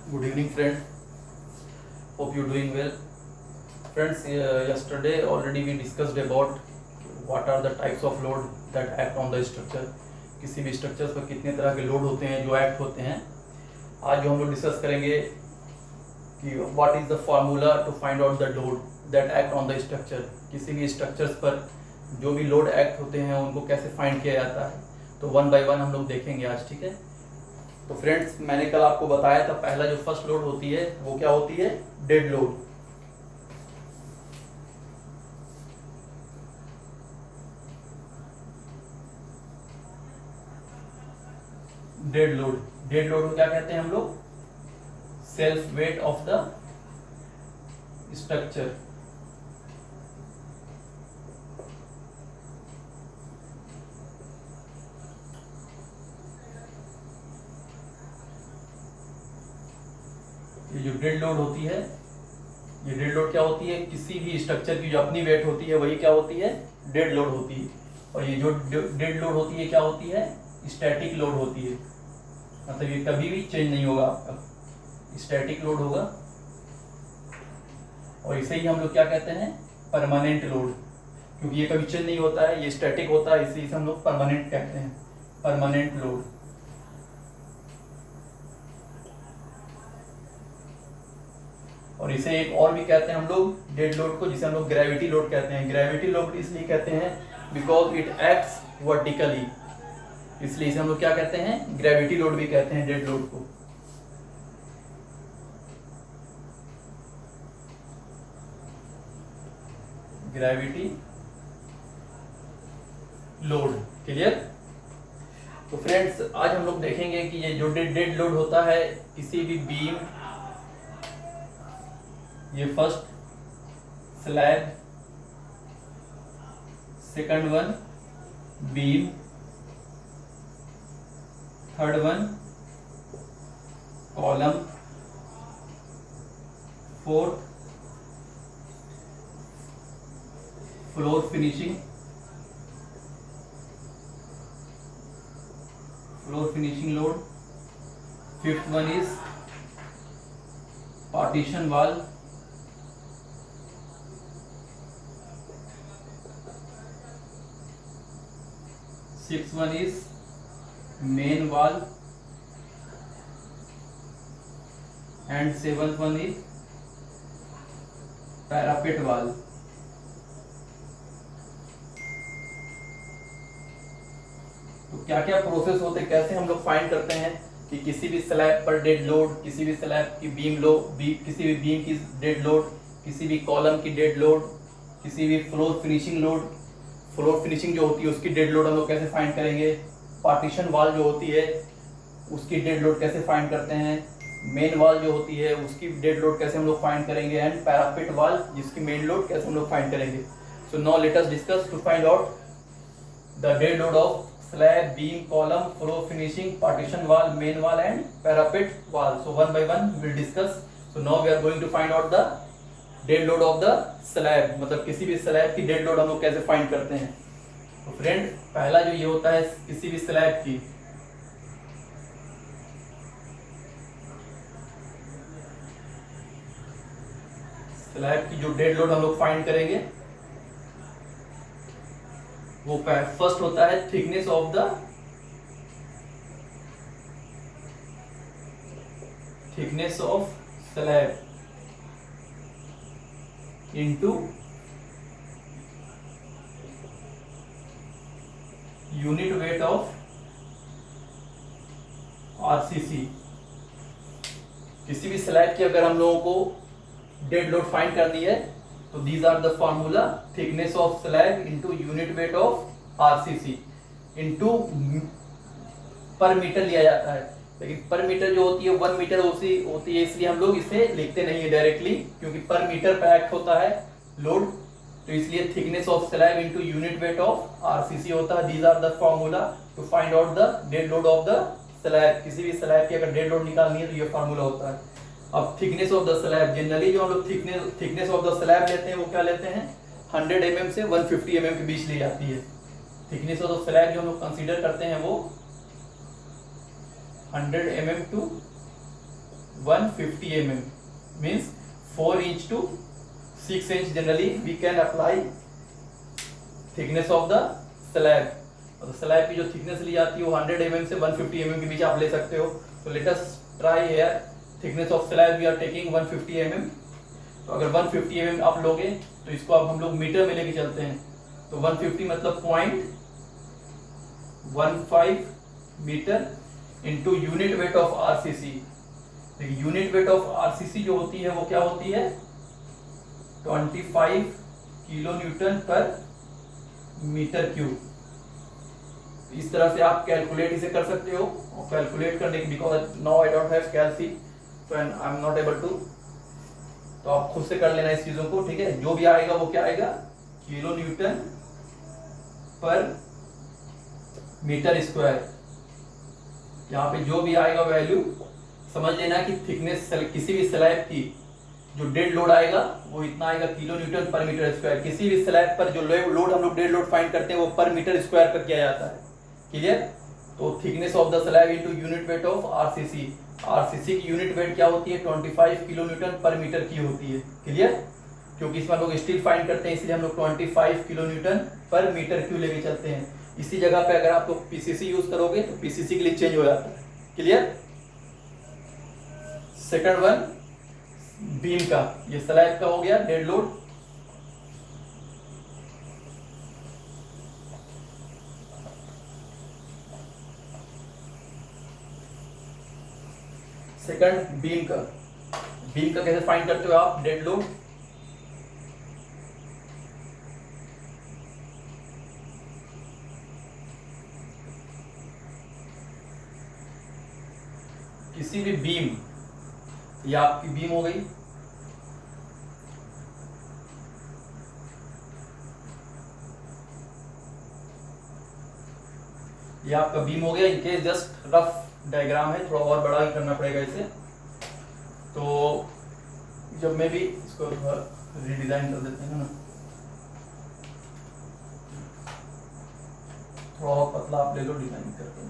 Good evening, friends. Hope you're doing well. Friends, yesterday already we discussed about what are the types of load that act on the structure. किसी भी structures पर कितने तरह के load होते हैं जो एक्ट होते हैं. आज जो हम लोग डिस्कस करेंगे कि what is the formula to find out the load that act on the structure. किसी भी स्ट्रक्चर्स पर जो भी लोड एक्ट होते हैं उनको कैसे फाइंड किया जाता है, तो वन बाय वन हम लोग देखेंगे आज. ठीक है. तो फ्रेंड्स, मैंने कल आपको बताया था पहला जो फर्स्ट लोड होती है वो क्या होती है, डेड लोड. डेड लोड को क्या कहते हैं हम लोग, self weight of the structure. ये जो डेड लोड होती है, ये डेड लोड क्या होती है, किसी भी स्ट्रक्चर की जो अपनी वेट होती है वही क्या होती है, डेड लोड होती है. और ये जो डेड लोड होती है क्या होती है, स्टैटिक लोड होती है. मतलब ये कभी भी चेंज नहीं होगा आपका, स्टैटिक लोड होगा. और इसे ही हम लोग क्या कहते हैं, परमानेंट लोड. क्योंकि ये कभी चेंज नहीं होता है, ये स्टैटिक होता है, इसे हम लोग परमानेंट कहते हैं, परमानेंट लोड. और इसे एक और भी कहते हैं हम लोग डेड लोड को, जिसे हम लोग ग्रेविटी लोड कहते हैं. ग्रेविटी लोड इसलिए कहते हैं बिकॉज इट एक्ट्स वर्टिकली, इसलिए इसे हम लोग क्या कहते हैं, ग्रेविटी लोड भी कहते हैं डेड लोड को. Gravity load. क्लियर. तो फ्रेंड्स, आज हम लोग देखेंगे कि ये जो डेड लोड होता है किसी भी बीम, ये first slab, second one beam, third one column, fourth floor finishing load, fifth one is partition वाल, six one is main wall, and seventh one is parapet वाल. तो क्या क्या प्रोसेस होते हैं, कैसे हम लोग फाइंड करते हैं कि किसी भी स्लैब पर डेड लोड, किसी भी स्लैब की किसी भी बीम की डेड लोड, किसी भी कॉलम की डेड लोड, किसी भी floor finishing load, floor finishing जो होती है उसकी डेड लोड हम लोग कैसे फाइंड करेंगे, पार्टीशन वाल जो होती है उसकी डेड लोड कैसे फाइंड करते हैं, मेन वाल जो होती है उसकी डेड लोड कैसे हम लोग फाइंड करेंगे, एंड पैरापेट वाल जिसकी मेन लोड कैसे हम लोग फाइंड करेंगे. So now let us discuss to find out the dead load of slab, beam, column, floor finishing, partition wall, main wall and parapet wall. So one by one we will discuss. So now we are going to find out the dead load of the slab. मतलब किसी भी slab की dead load हम लोग कैसे find करते हैं. तो फ्रेंड, पहला जो ये होता है किसी भी स्लैब की, जो डेड लोड हम लोग फाइंड करेंगे वो फर्स्ट होता है thickness of slab into unit weight of RCC. किसी भी स्लैब की अगर हम लोगों को डेड लोड फाइंड करनी है तो these are the formula, thickness of slab into unit weight of RCC into पर मीटर लिया जाता है. लेकिन पर मीटर जो होती है 1 मीटर होती है, इसलिए हम लोग इसे लिखते नहीं है डायरेक्टली, क्योंकि पर मीटर पे एक्ट होता है लोड. तो इसलिए thickness of slab into unit weight of RCC होता है. these are the formula to find out the dead load of the slab. किसी भी स्लैब की अगर डेड लोड निकालनी है तो ये फार्मूला होता है. अब thickness of the slab, generally जो हम लोग थिकनेस ऑफ द स्लैब लेते हैं वो क्या लेते हैं, 100 mm से 150 mm के बीच ली जाती है. थिकनेस ऑफ द स्लैब जो हम लोग कंसीडर करते हैं वो 100 mm to 150 mm means 4 inch to 6 inch generally we can apply thickness of the slab. और स्लैब की जो थिकनेस ली जाती है वो 100 mm से 150 mm के बीच आप ले सकते हो. तो let us try here thickness of slab we are taking 150 mm. तो अगर 150 mm आप लोगे तो इसको अब हम लोग मीटर में लेके चलते हैं. तो 150 मतलब 0.15 metre into unit weight of RCC. देखिए यूनिट वेट ऑफ आरसीसी जो होती है वो क्या होती है 25 किलो न्यूटन पर मीटर क्यूब. इस तरह से आप कैलकुलेट इसे कर सकते हो. और कैलकुलेट करने की because now I don't have calci so I am not able to. तो आप खुद से कर लेना इस चीजों को. ठीक है, जो भी आएगा वो क्या आएगा किलो न्यूटन पर मीटर स्क्वायर. यहाँ पे जो भी आएगा वैल्यू समझ लेना कि थिकनेस किसी भी स्लैब की जो डेड लोड आएगा वो इतना आएगा किलो न्यूटन पर मीटर स्क्वायर. किसी भी स्लैब पर जो लोड हम लोग डेड लोड फाइंड करते हैं वो पर मीटर स्क्वायर पर किया जाता है. क्लियर. तो thickness of the slab into unit weight of RCC. RCC की यूनिट वेट क्या होती है 25 किलो न्यूटन पर मीटर की होती है. क्लियर. क्योंकि इसमें हम लोग स्टील फाइंड करते हैं इसलिए हम लोग 25 किलो न्यूटन पर मीटर क्यू लेके चलते हैं. इसी जगह पे अगर आप लोग पीसीसी यूज करोगे तो पीसीसी के लिए चेंज हो जाता है. क्लियर. सेकंड वन बीम का. ये स्लैब का हो गया डेड लोड. सेकंड बीम का. बीम का कैसे फाइंड करते हो आप डेड लोड. किसी भी बीम, ये आपकी बीम हो गई. ये आपका बीम हो गया. इनके जस्ट रफ डायग्राम है, थोड़ा और बड़ा ही करना पड़ेगा इसे. तो जब मैं भी इसको रिडिजाइन कर देते हैं ना, थोड़ा और पतला आप ले लो डिजाइन करके.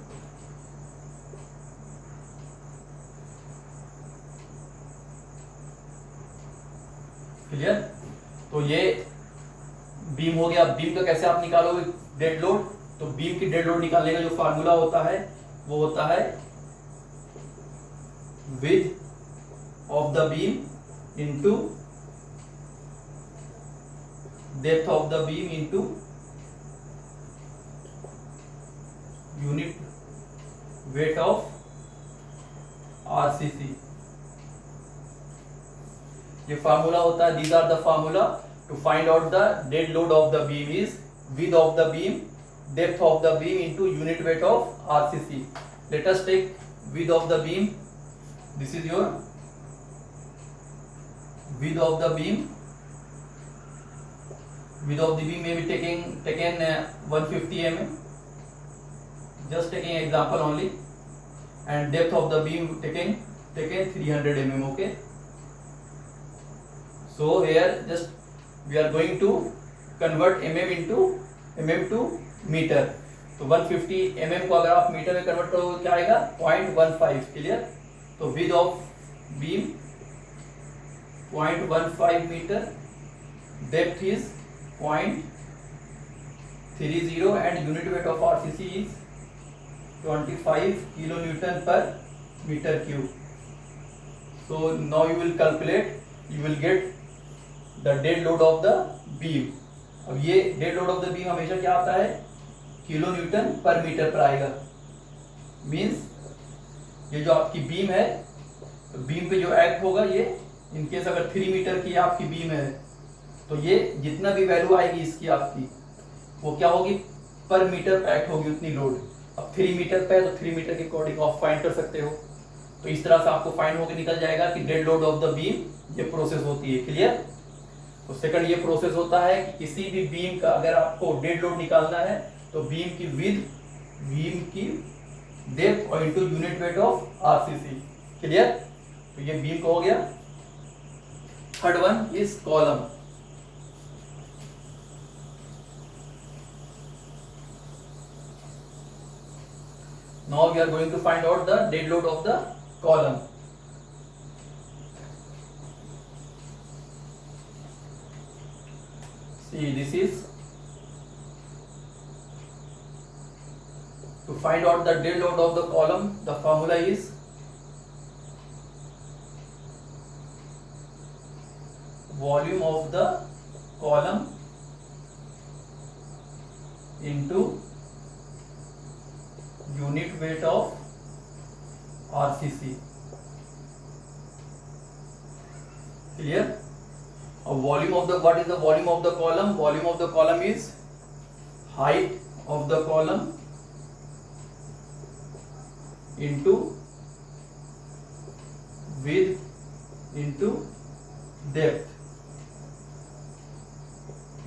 क्लियर. तो ये बीम हो गया. बीम का कैसे आप निकालोगे डेड लोड. तो बीम की डेड लोड निकालने का जो फार्मूला होता है वो होता है width of the beam into depth of the beam into unit weight of RCC. ये फार्मूला होता है. These are the formula to find out the dead load of the beam is width of the beam, depth of the beam into unit weight of RCC. Let us take width of the beam. This is your width of the beam. Width of the beam may be taken 150 mm. Just taking example only. And depth of the beam taken 300 mm. Okay. So here just we are going to convert mm to metre. तो 150 mm को अगर आप metre में convert करोगे क्या आएगा 0.15. Clear. तो width of beam 0.15 metre, depth is 0.30 and unit weight of RCC is 25 kilo newton पर metre cube. So now you will calculate, you will get the dead load of the beam. अब ये dead load of the beam हमेशा क्या आता है kilo newton पर metre पर आएगा. मींस ये जो आपकी बीम है तो बीम पे जो एक्ट होगा ये इनकेस अगर 3 मीटर की आपकी बीम है तो ये जितना भी वैल्यू आएगी इसकी आपकी वो क्या होगी पर मीटर पे एक्ट होगी उतनी लोड. अब 3 मीटर पे तो 3 मीटर के अकॉर्डिंग आप फाइंड कर सकते हो. तो इस तरह से आपको फाइंड होकर निकल जाएगा कि dead load of the beam ये प्रोसेस होती है. क्लियर. तो सेकंड ये प्रोसेस होता है कि किसी भी बीम का अगर आपको डेड लोड निकालना है तो बीम की विड्थ, बीम की डेप्थ और into unit weight of RCC. Clear. तो ये बीम का हो गया. Third one is column. Now we are going to find out the dead load of the column. see this is to find out the dead load of the column. The formula is volume of the column into unit weight of RCC. Clear? Volume of the, what is the volume of the column? Volume of the column is height of the column into width into depth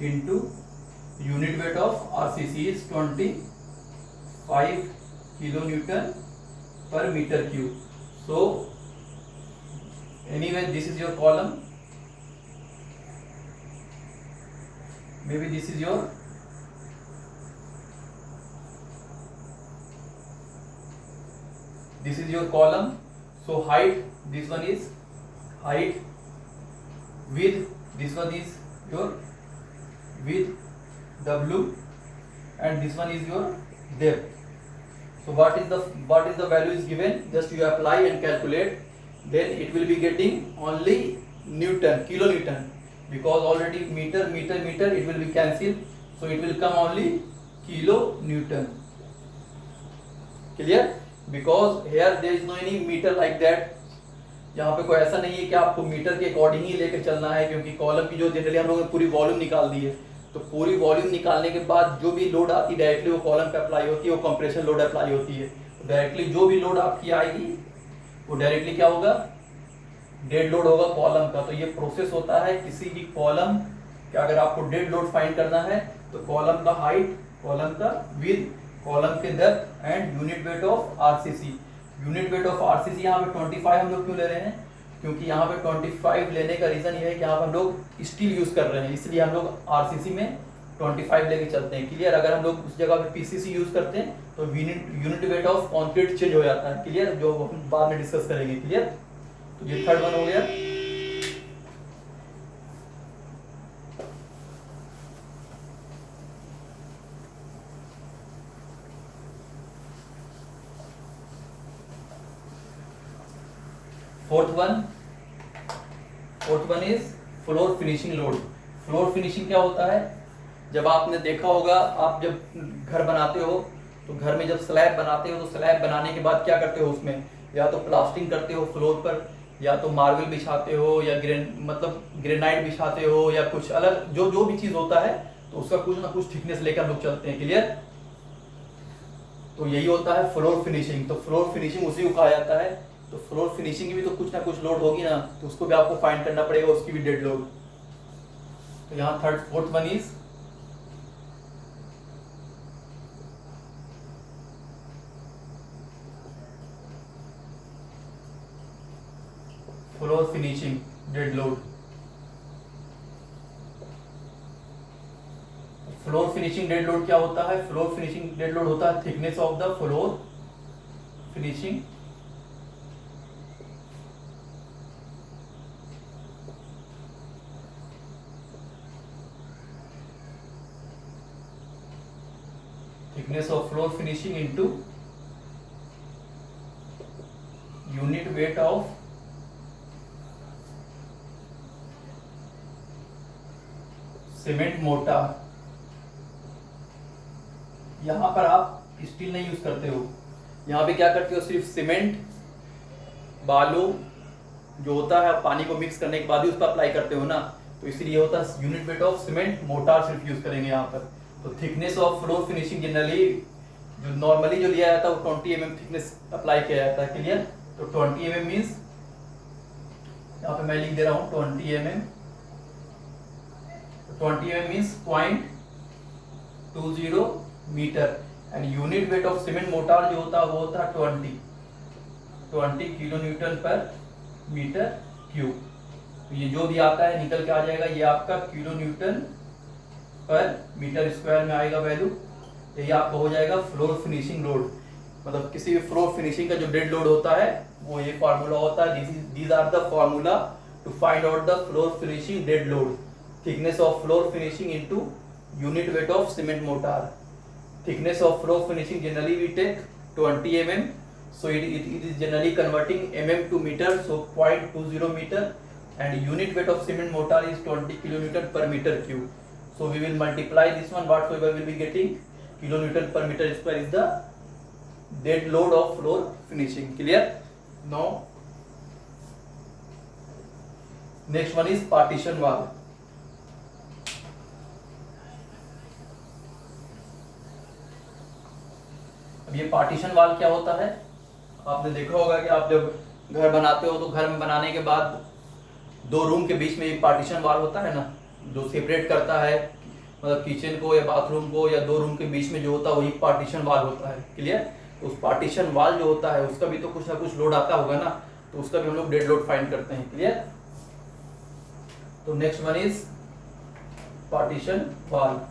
into unit weight of RCC is 25 kilonewton per meter cube. So anyway, this is your column, maybe this is your column. So height, this one is height, width, this one is your width W, and this one is your depth. So what is the value is given? Just you apply and calculate, then it will be getting only Newton, kilonewton, because already meter it will be cancelled, so it will come only kilonewton. Clear? Because here there is no any meter like that. यहाँ पे कोई ऐसा नहीं है कि आपको metre के according ही लेकर चलना है, क्योंकि कॉलम की जो जनरली हम लोगों ने पूरी वॉल्यूम निकाल दी है, तो पूरी वॉल्यूम निकालने के बाद जो भी लोड आती है डायरेक्टली वो कॉलम पे अप्लाई होती है, वो कंप्रेशन लोड अप्लाई होती है। डायरेक्टली जो भी लोड आपकी आएगी वो डायरेक्टली क्या होगा? डेड लोड होगा कॉलम का। तो ये प्रोसेस होता है किसी भी कॉलम का, अगर आपको डेड लोड फाइंड करना है तो कॉलम का हाइट, कॉलम का विड्थ, कॉलम के depth and unit weight of RCC. Unit weight of RCC यहाँ पे 25 हम लोग क्यों ले रहे हैं? क्योंकि यहाँ पे 25 लेने का रीजन ये है कि यहाँ पे हम लोग स्टील यूज कर रहे हैं, इसलिए हम लोग आरसीसी में 25 लेके चलते हैं। क्लियर? अगर हम लोग उस जगह पे पीसीसी यूज करते हैं तो unit weight of concrete change हो जाता है। क्लियर? जो हम बाद में डिस्कस करेंगे। क्लियर? तो ये थर्ड वन हो गया। Fourth one is floor finishing load. Floor finishing क्या होता है? जब आपने देखा होगा, आप जब घर बनाते हो तो घर में जब स्लैब बनाते हो तो स्लैब बनाने के बाद क्या करते हो? उसमें या तो प्लास्टिंग करते हो फ्लोर पर, या तो मार्बल बिछाते हो, या ग्रेनाइट बिछाते हो, या कुछ अलग जो भी चीज होता है तो उसका कुछ ना कुछ थिकनेस लेकर हम लोग चलते हैं। क्लियर? तो यही होता है फ्लोर फिनिशिंग। तो फ्लोर फिनिशिंग उसी को कहा जाता है। तो फ्लोर फिनिशिंग की भी तो कुछ ना कुछ लोड होगी ना, तो उसको भी आपको फाइंड करना पड़ेगा, उसकी भी डेड लोड। तो यहाँ fourth one is floor finishing dead load. Floor finishing dead load क्या होता है? फ्लोर फिनिशिंग डेड लोड होता है thickness of the floor finishing of floor finishing into unit weight of cement mortar. यहां पर आप स्टील नहीं यूज करते हो, यहां पे क्या करते हो? सिर्फ सीमेंट, बालू जो होता है पानी को मिक्स करने के बाद ही उस पर अप्लाई करते हो ना, तो इसलिए होता है unit weight of cement mortar सिर्फ यूज करेंगे यहाँ पर। तो thickness of floor finishing generally जो नॉर्मली जो लिया जाता है वो 20 mm थिकनेस अप्लाई किया जाता है। क्लियर? तो 20 mm मीन्स यहाँ पे मैं लिख दे रहा हूँ 20 mm। 20 mm means 0.20 metre, and unit weight of cement mortar जो होता है वो होता है 20 किलोन्यूटन पर मीटर क्यूब। तो ये जो भी आता है निकल के आ जाएगा, ये आपका किलोन्यूटन पर मीटर स्क्वायर में आएगा वैल्यू। यही आपका हो जाएगा फ्लोर फिनिशिंग लोड। मतलब किसी भी फ्लोर फिनिशिंग का जो डेड लोड होता है वो ये फार्मूला होता है। These are the formula to find out the floor finishing dead load. thickness of floor finishing into unit weight of cement mortar. Thickness of floor finishing generally we take 20 mm, so it is generally converting mm to meter, so 0.20 meter, and unit weight of cement mortar is 20 kilonewton per meter cube. So we will multiply this one, whatsoever will be getting kilonewton per meter square is the dead load of floor finishing. Clear? Now next one is partition wall. अब ये partition वाल क्या होता है, आपने देखा होगा कि आप जब घर बनाते हो तो घर में बनाने के बाद दो रूम के बीच में एक पार्टीशन वाल होता है ना, जो सेपरेट करता है मतलब किचन को या बाथरूम को, या दो रूम के बीच में जो होता है वही पार्टीशन वाल होता है। क्लियर? उस पार्टीशन वाल जो होता है उसका भी तो कुछ ना कुछ लोड आता होगा ना, तो उसका भी हम लोग डेड लोड फाइंड करते हैं। क्लियर? तो नेक्स्ट वन इज पार्टीशन वाल।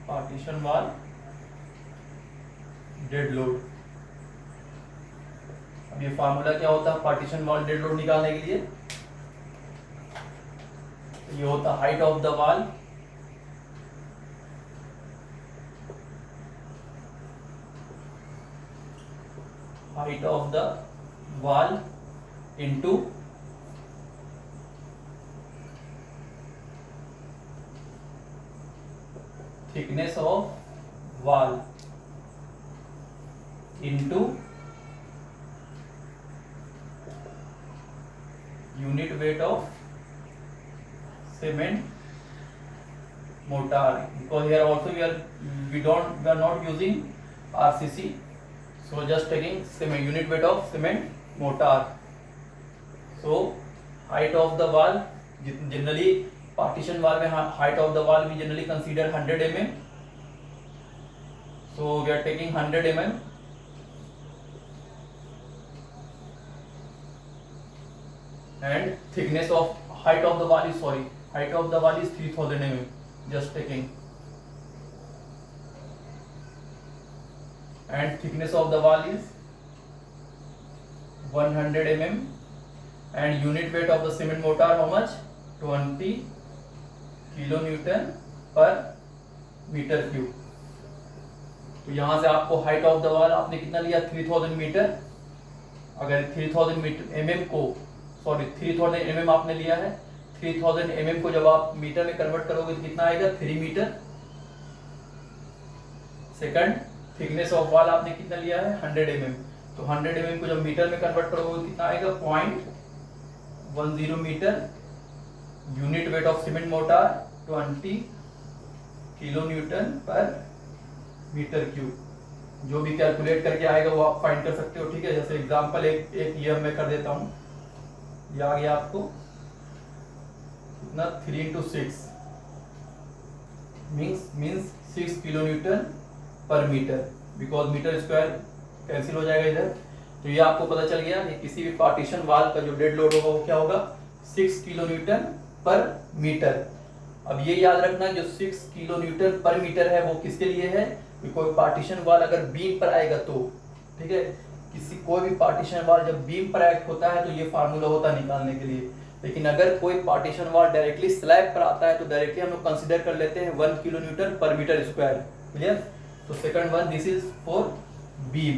पार्टीशन वाल डेड लोड। अब ये फार्मूला क्या होता है पार्टीशन वाल डेड लोड निकालने के लिए? ये होता हाइट ऑफ द वाल into thickness of wall into unit weight of cement mortar, because here also we are not using RCC, so just taking cement unit weight of cement mortar. So height of the wall, generally partition wall में height of the wall we generally consider 100 mm, so we are taking 100 mm and thickness of height of the wall is 3000 mm, just taking, and thickness of the wall is 100 mm and unit weight of the cement mortar how much? 20 kilonewton per meter cube. तो यहाँ से आपको height of the wall आपने कितना लिया 3000 metre, अगर 3000 metre mm को 3000 mm आपने लिया है, 3000 mm को जब आप मीटर में कन्वर्ट करोगे तो कितना आएगा 3 metre. Second thickness of wall आपने कितना लिया है 100 mm, तो 100 mm को जब मीटर में कन्वर्ट करोगे तो कितना आएगा 0.10 metre. Unit weight of cement mortar 20 kilonewton per metre cube. जो भी कैलकुलेट करके आएगा वो आप फाइंड कर सकते हो। ठीक है, जैसे एग्जांपल एक ये मैं कर देता हूँ, ये आ गया आपको कितना 3 into 6 means 6 kilonewton per metre, because metre square cancel हो जाएगा इधर। तो ये आपको पता चल गया कि किसी भी पार्टीशन वाल का जो डेड लोड होगा वो क्या होगा 6 किलोन्यूटन पर मीटर। अब ये याद रखना जो 6 किलोन्यूटन पर मीटर है वो किसके लिए है, कोई पार्टीशन वाल अगर बीम पर आएगा तो, ठीक है, कोई भी पार्टीशन वाल जब बीम पर एक्ट होता है तो ये फार्मूला होता है निकालने के लिए। लेकिन अगर कोई पार्टीशन वाल डायरेक्टली स्लैब पर आता है तो डायरेक्टली हम लोग कंसीडर कर लेते हैं 1 kilonewton per metre square. Clear? तो second one this is for beam.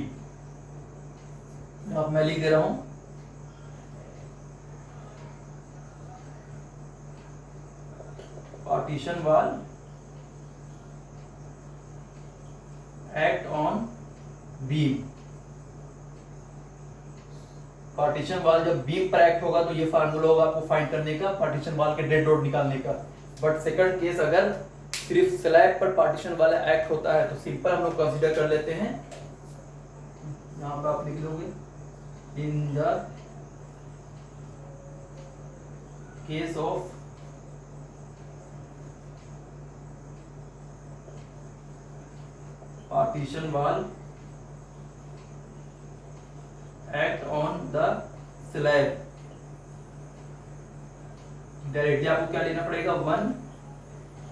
अब मैं लिख दे रहा हूं partition wall act on beam। Partition वाल जब बीम पर एक्ट होगा तो ये फार्मूला होगा आपको फाइंड करने का पार्टीशन वाल के डेड लोड निकालने का। बट सेकंड केस अगर सिर्फ स्लैब पर पार्टीशन वाला एक्ट होता है तो सिंपल हम लोग कंसीडर कर लेते हैं, यहाँ पर आप लिख लोगे in the case of partition wall act on the slab, directly आपको क्या लेना पड़ेगा 1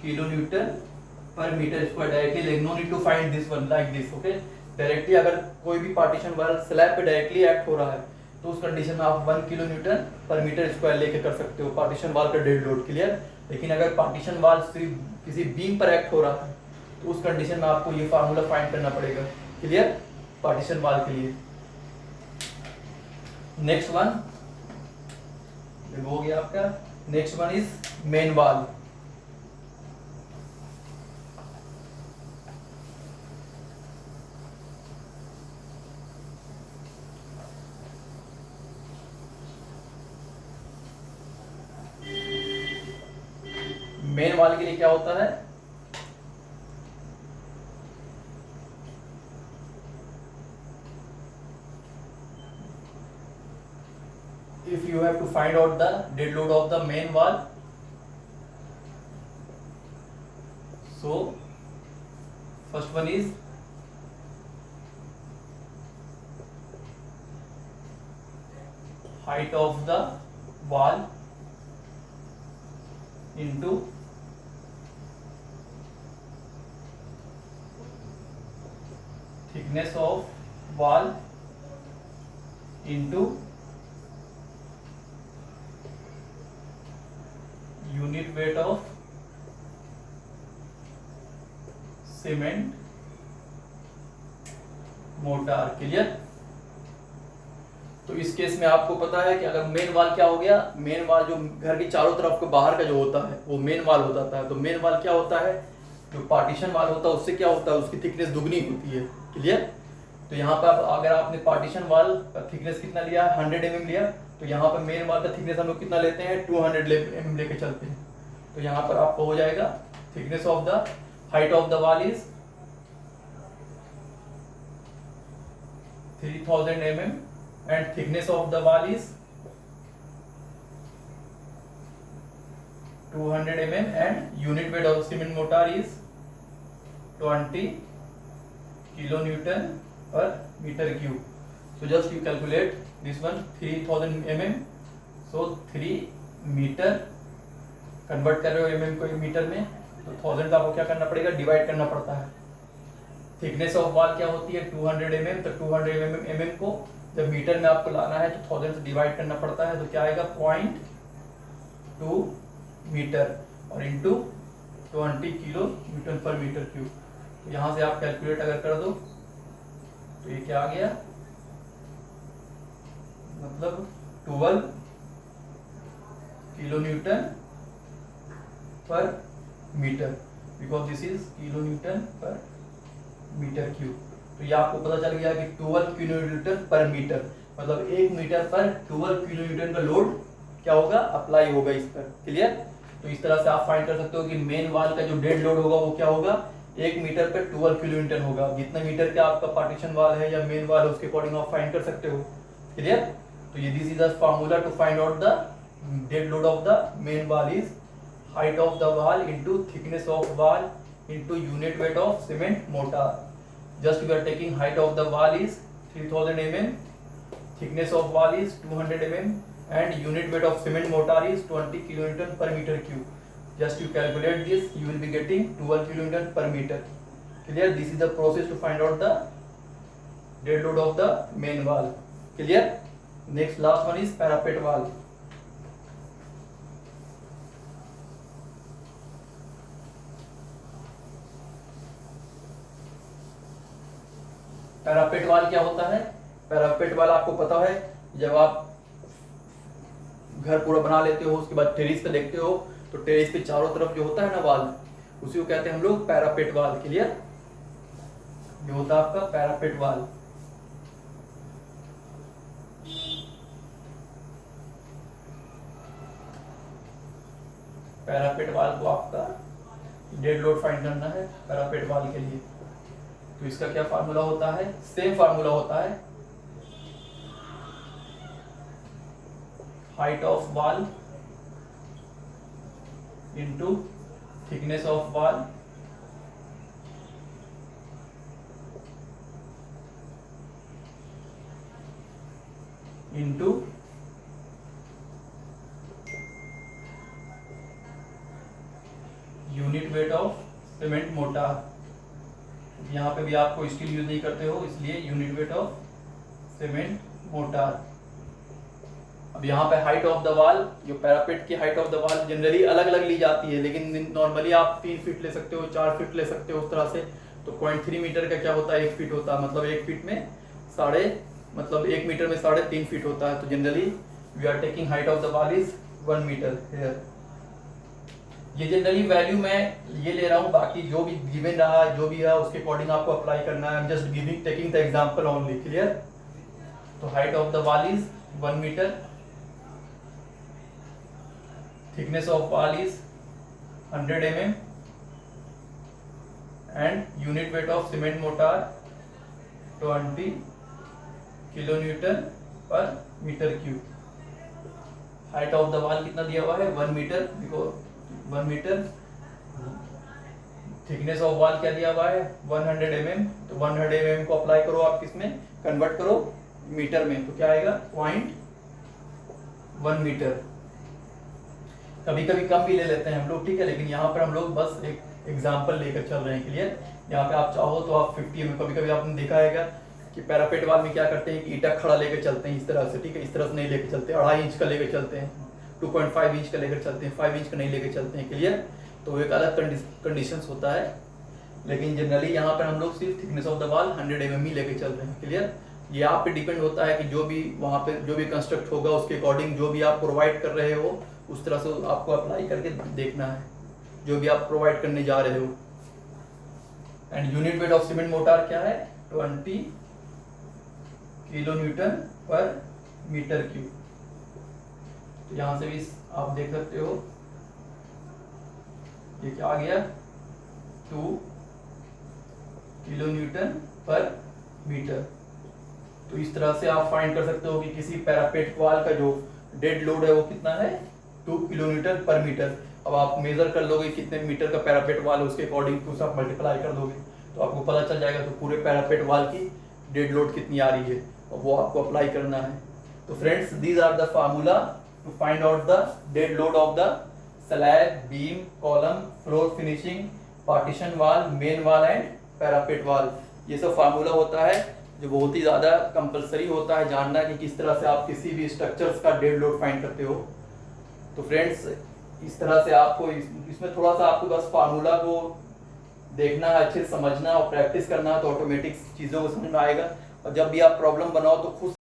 kilonewton per metre square directly, no need to find this one like this, okay. Directly अगर कोई भी पार्टीशन वाल स्लैब पे डायरेक्टली एक्ट हो रहा है तो उस कंडीशन में आप 1 किलो न्यूटन पर मीटर स्क्वायर लेके कर सकते हो पार्टीशन वाल का डेड लोड, क्लियर। लेकिन अगर पार्टीशन वाल सिर्फ किसी बीम पर एक्ट हो रहा है तो उस कंडीशन में आपको ये फार्मूला फाइंड करना पड़ेगा, क्लियर, पार्टीशन वाल के लिए। नेक्स्ट वन हो गया आपका, नेक्स्ट वन इज मेन वाल। मेन वाल के लिए क्या होता है, if you have to find out the dead load of the main wall, so first one is height of the wall into thickness of wall into unit weight of cement motor, clear. तो इस case में आपको पता है कि अगर main वाल क्या हो गया, मेन वाल जो घर की चारों तरफ के बाहर का जो होता है वो मेन वाल हो जाता है। तो मेन वाल क्या होता है, जो पार्टीशन वाल होता है उससे क्या होता है, उसकी थिकनेस दुगनी होती है, क्लियर। तो यहाँ पर अगर आपने पार्टीशन वाल का थिकनेस कितना लिया है, 100 mm लिया, तो यहाँ पर मेन वाल का थिकनेस हम लोग कितना लेते हैं, 200 mm लेके चलते हैं। तो यहाँ पर आपको हो जाएगा thickness of the height of the wall is 3000 mm and thickness of the wall is 200 mm and unit weight of cement mortar is 20 kilonewton per meter cube. So just you calculate this one 3000 mm, so 3 meter convert कर रहे हो mm को metre में, तो 1000 का आपको क्या करना पड़ेगा, डिवाइड करना पड़ता है। थिकनेस ऑफ वॉल क्या होती है 200 mm, तो 200 mm को जब मीटर में आपको लाना है तो 1000 से डिवाइड करना पड़ता है, तो क्या आएगा 0.2 मीटर और इंटू 20 किलो न्यूटन पर मीटर क्यूब। तो यहाँ से आप कैलकुलेट अगर कर दो तो ये क्या आ गया, मतलब 12 किलो न्यूटन पर metre, because this is kilo newton पर मीटर क्यूब। तो ये आपको पता चल गया कि 12 किलो न्यूटन पर मीटर, मतलब 1 मीटर पर 12 किलो न्यूटन का लोड क्या होगा, अप्लाई होगा इस पर, क्लियर। तो इस तरह से आप फाइंड कर सकते हो कि मेन वाल का जो डेड लोड होगा वो क्या होगा, 1 मीटर पर 12 किलो न्यूटन होगा। जितने मीटर का आपका पार्टीशन वाल है या मेन वाल है उसके अकॉर्डिंग आप फाइंड कर सकते हो, क्लियर। तो ये this is the formula to find out the dead load of the main wall is height of the wall into thickness of wall into unit weight of cement mortar. Just we are taking height of the wall is 3000 mm, thickness of wall is 200 mm and unit weight of cement mortar is 20 kilonewton per meter cube. Just you calculate this, you will be getting 12 kilonewton per meter, clear. This is the process to find out the dead load of the main wall, clear. Next last one is parapet wall. Parapet वाल क्या होता है, parapet वाल आपको पता है, जब आप घर पूरा बना लेते हो उसके बाद टेरेस पे देखते हो तो टेरेस पे चारों तरफ जो होता है ना वाल, उसी को कहते हैं हम लोग पैरापेट वाल, क्लियर। ये होता है आपका पैरापेट वाल। पैरापेट वाल को आपका डेड लोड फाइंड करना है पैरापेट वाल के लिए। तो इसका क्या फार्मूला होता है, सेम फार्मूला होता है height of wall into thickness of wall into unit weight of cement motor. यहाँ पे भी आपको स्टील यूज नहीं करते हो, इसलिए unit weight of cement motor. अब यहाँ पे हाइट ऑफ द वाल, जो पैरापेट की हाइट ऑफ द वाल जनरली अलग अलग ली जाती है, लेकिन नॉर्मली आप 3 फीट ले सकते हो, 4 फीट ले सकते हो, उस तरह से। तो 0.3 मीटर का क्या होता है, 1 फीट होता है, मतलब 1 फीट में 1 मीटर में 3.5 फीट होता है। तो generally we are taking height of the wall is 1 metre here. ये जनरली वैल्यू मैं ये ले रहा हूँ, बाकी जो भी गिवन रहा जो भी है उसके अकॉर्डिंग आपको अप्लाई करना है। Just giving taking the example only, clear. तो height of the wall is 1 metre, thickness of wall is 100 mm and unit weight of cement mortar 20 kilonewton per meter cube। Height of the wall कितना दिया हुआ है, 1 metre, देखो 1 metre. Thickness of wall क्या दिया हुआ है, 100 mm। तो 100 mm को अप्लाई करो, आप किसमें कन्वर्ट करो, मीटर में, तो क्या आएगा 0.1 मीटर। कभी कभी कम भी ले लेते हैं हम लोग, ठीक है, लेकिन यहाँ पर हम लोग बस एक एग्जांपल लेकर चल रहे हैं, क्लियर। यहाँ पे आप चाहो तो आप 50 mm, कभी कभी आपने देखा है कि पैरापेट वाल में क्या करते हैं कि ईटा खड़ा लेकर चलते हैं इस तरह से, ठीक है, इस तरह से नहीं लेकर चलते, 2.5 इंच का लेकर चलते हैं, 2.5 इंच का लेकर चलते हैं, 5 इंच का नहीं लेकर चलते हैं, क्लियर। तो एक अलग कंडीशंस होता है, लेकिन जनरली यहाँ पर हम लोग सिर्फ thickness of the wall 100 mm ही लेकर चल रहे हैं, क्लियर। ये आप पे डिपेंड होता है कि जो भी वहाँ पे जो भी कंस्ट्रक्ट होगा उसके अकॉर्डिंग जो भी आप प्रोवाइड कर रहे हो उस तरह से आपको अप्लाई करके देखना है, जो भी आप प्रोवाइड करने जा रहे हो। And unit weight of cement motor क्या है, 20 किलोन्यूटन पर मीटर क्यूब। तो यहां से भी आप देख सकते हो ये क्या आ गया, 2 किलोन्यूटन पर मीटर। तो इस तरह से आप फाइंड कर सकते हो कि किसी पैरापेट वाल का जो डेड लोड है वो कितना है, 2 किलोन्यूटन पर मीटर। अब आप मेजर कर लोगे कितने मीटर का पैरापेट वाल है, उसके अकॉर्डिंग टू आप मल्टीप्लाई कर दोगे तो आपको पता चल जाएगा तो पूरे पैरापेट वाल की डेड लोड कितनी आ रही है, और वो आपको अप्लाई करना है। तो friends, these are the formula to find out the dead load of the slab, beam, column, floor finishing, partition wall, main wall and parapet wall. ये सब फार्मूला होता है जो बहुत ही ज़्यादा कंपलसरी होता है जानना कि किस तरह से आप किसी भी स्ट्रक्चर्स का डेड लोड फाइंड करते हो। तो फ्रेंड्स, इस तरह से आपको इसमें थोड़ा सा आपको बस फार्मूला को देखना है, अच्छे से समझना और प्रैक्टिस करना है, तो ऑटोमेटिक चीज़ों को समझ में आएगा। और जब भी आप प्रॉब्लम बनाओ तो खुद